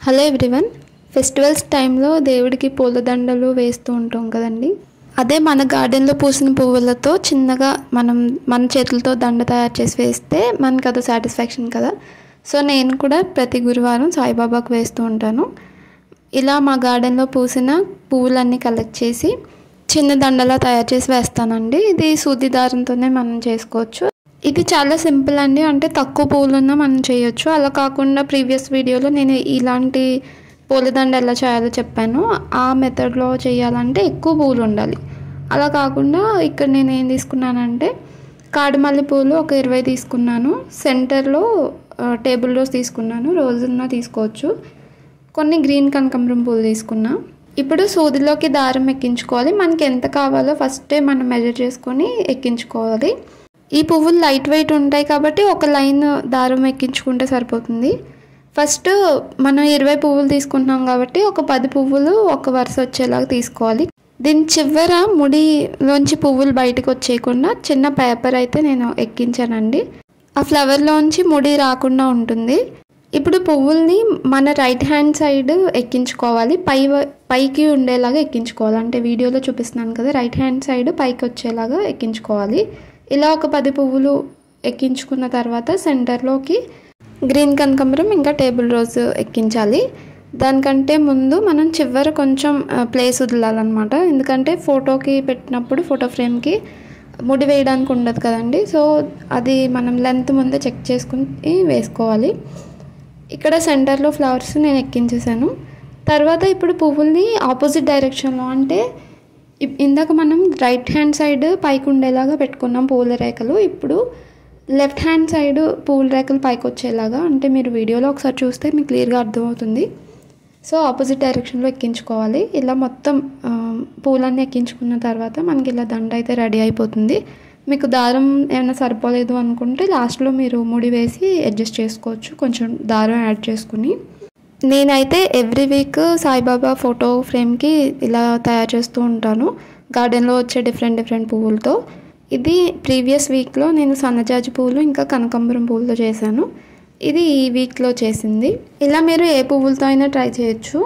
Hello everyone, festivals టైంలో దేవుడికి పూలదండలు వేస్తూ ఉంటాం కదండి. అదే మన గార్డెన్లో పూసిన పువ్వులతో చిన్నగా మన చేతులతో దండ తయారు చేసి వేస్తే మనకు అదో సాటిస్ఫాక్షన్ కదా. సో నేను కూడా ప్రతి గురువారం సాయిబాబాకు వేస్తూ ఉంటాను. ఇలా మా గార్డెన్లో పూసిన పువ్వులన్నీ కలెక్ట్ చేసి చిన్న దండలా తయారు చేసి వేస్తానండి. ఇది సూది దారంతోనే మనం చేసుకోవచ్చు. ఇది చాలా సింపుల్ అండి, అంటే తక్కువ పువ్వులున్నా మనం చేయొచ్చు. అలా కాకుండా ప్రీవియస్ వీడియోలో నేను ఇలాంటి పూలదండ ఎలా చేయాలో చెప్పాను. ఆ మెథడ్లో చేయాలంటే ఎక్కువ పువ్వులు ఉండాలి. అలా కాకుండా ఇక్కడ నేను ఏం తీసుకున్నానంటే కాడమల్లి పూలు ఒక 20 తీసుకున్నాను. సెంటర్లో టేబుల్ రోజ్ తీసుకున్నాను, రోజున్నా తీసుకోవచ్చు. కొన్ని గ్రీన్ కనకాంబరం పూలు తీసుకున్నా. ఇప్పుడు సూదిలోకి దారం ఎక్కించుకోవాలి. మనకి ఎంత కావాలో ఫస్టే మనం మెజర్ చేసుకొని ఎక్కించుకోవాలి. ఈ పువ్వులు లైట్ వెయిట్ ఉంటాయి కాబట్టి ఒక లైన్ దారం ఎక్కించుకుంటే సరిపోతుంది. ఫస్ట్ మనం 20 పువ్వులు తీసుకుంటున్నాం కాబట్టి ఒక 10 పువ్వులు ఒక వరుస వచ్చేలాగా తీసుకోవాలి. దీని చివర ముడిలోంచి పువ్వులు బయటకు వచ్చేయకుండా చిన్న పేపర్ అయితే నేను ఎక్కించానండి. ఆ ఫ్లవర్లోంచి ముడి రాకుండా ఉంటుంది. ఇప్పుడు పువ్వుల్ని మన రైట్ హ్యాండ్ సైడ్ ఎక్కించుకోవాలి. పైకి ఉండేలాగా ఎక్కించుకోవాలి. అంటే వీడియోలో చూపిస్తున్నాను కదా, రైట్ హ్యాండ్ సైడ్ పైకి వచ్చేలాగా ఎక్కించుకోవాలి. ఇలా ఒక 10 పువ్వులు ఎక్కించుకున్న తర్వాత సెంటర్లోకి గ్రీన్ కనకాంబరం ఇంకా టేబుల్ రోజ్ ఎక్కించాలి. దానికంటే ముందు మనం చివర కొంచెం ప్లేస్ వదలాలన్నమాట. ఎందుకంటే ఫోటోకి పెట్టినప్పుడు ఫోటో ఫ్రేమ్కి ముడి వేయడానికి ఉండదు కదండి. సో అది మనం లెంత్ ముందే చెక్ చేసుకుని వేసుకోవాలి. ఇక్కడ సెంటర్లో ఫ్లవర్స్ నేను ఎక్కించేసాను. తర్వాత ఇప్పుడు పువ్వుల్ని ఆపోజిట్ డైరెక్షన్లో, అంటే ఇందాక మనం రైట్ హ్యాండ్ సైడ్ పైకి ఉండేలాగా పెట్టుకున్నాం పూల రేఖలు. ఇప్పుడు లెఫ్ట్ హ్యాండ్ సైడ్ పూల రేఖలు పైకి వచ్చేలాగా, అంటే మీరు వీడియోలో ఒకసారి చూస్తే మీకు క్లియర్గా అర్థమవుతుంది. సో ఆపోజిట్ డైరెక్షన్లో ఎక్కించుకోవాలి. ఇలా మొత్తం పూలన్నీ ఎక్కించుకున్న తర్వాత మనకి ఇలా దండ అయితే రెడీ అయిపోతుంది. మీకు దారం ఏమైనా సరిపోలేదు అనుకుంటే లాస్ట్లో మీరు ముడి వేసి అడ్జస్ట్ చేసుకోవచ్చు, కొంచెం దారం యాడ్ చేసుకుని. నేనైతే ఎవ్రీ వీక్ సాయిబాబా ఫోటో ఫ్రేమ్కి ఇలా తయారు చేస్తూ ఉంటాను గార్డెన్లో వచ్చే డిఫరెంట్ పువ్వులతో. ఇది ప్రీవియస్ వీక్లో నేను సన్నజాజి పువ్వులు ఇంకా కనకాంబరం పువ్వులతో చేశాను. ఇది ఈ వీక్లో చేసింది. ఇలా మీరు ఏ పువ్వులతో అయినా ట్రై చేయొచ్చు.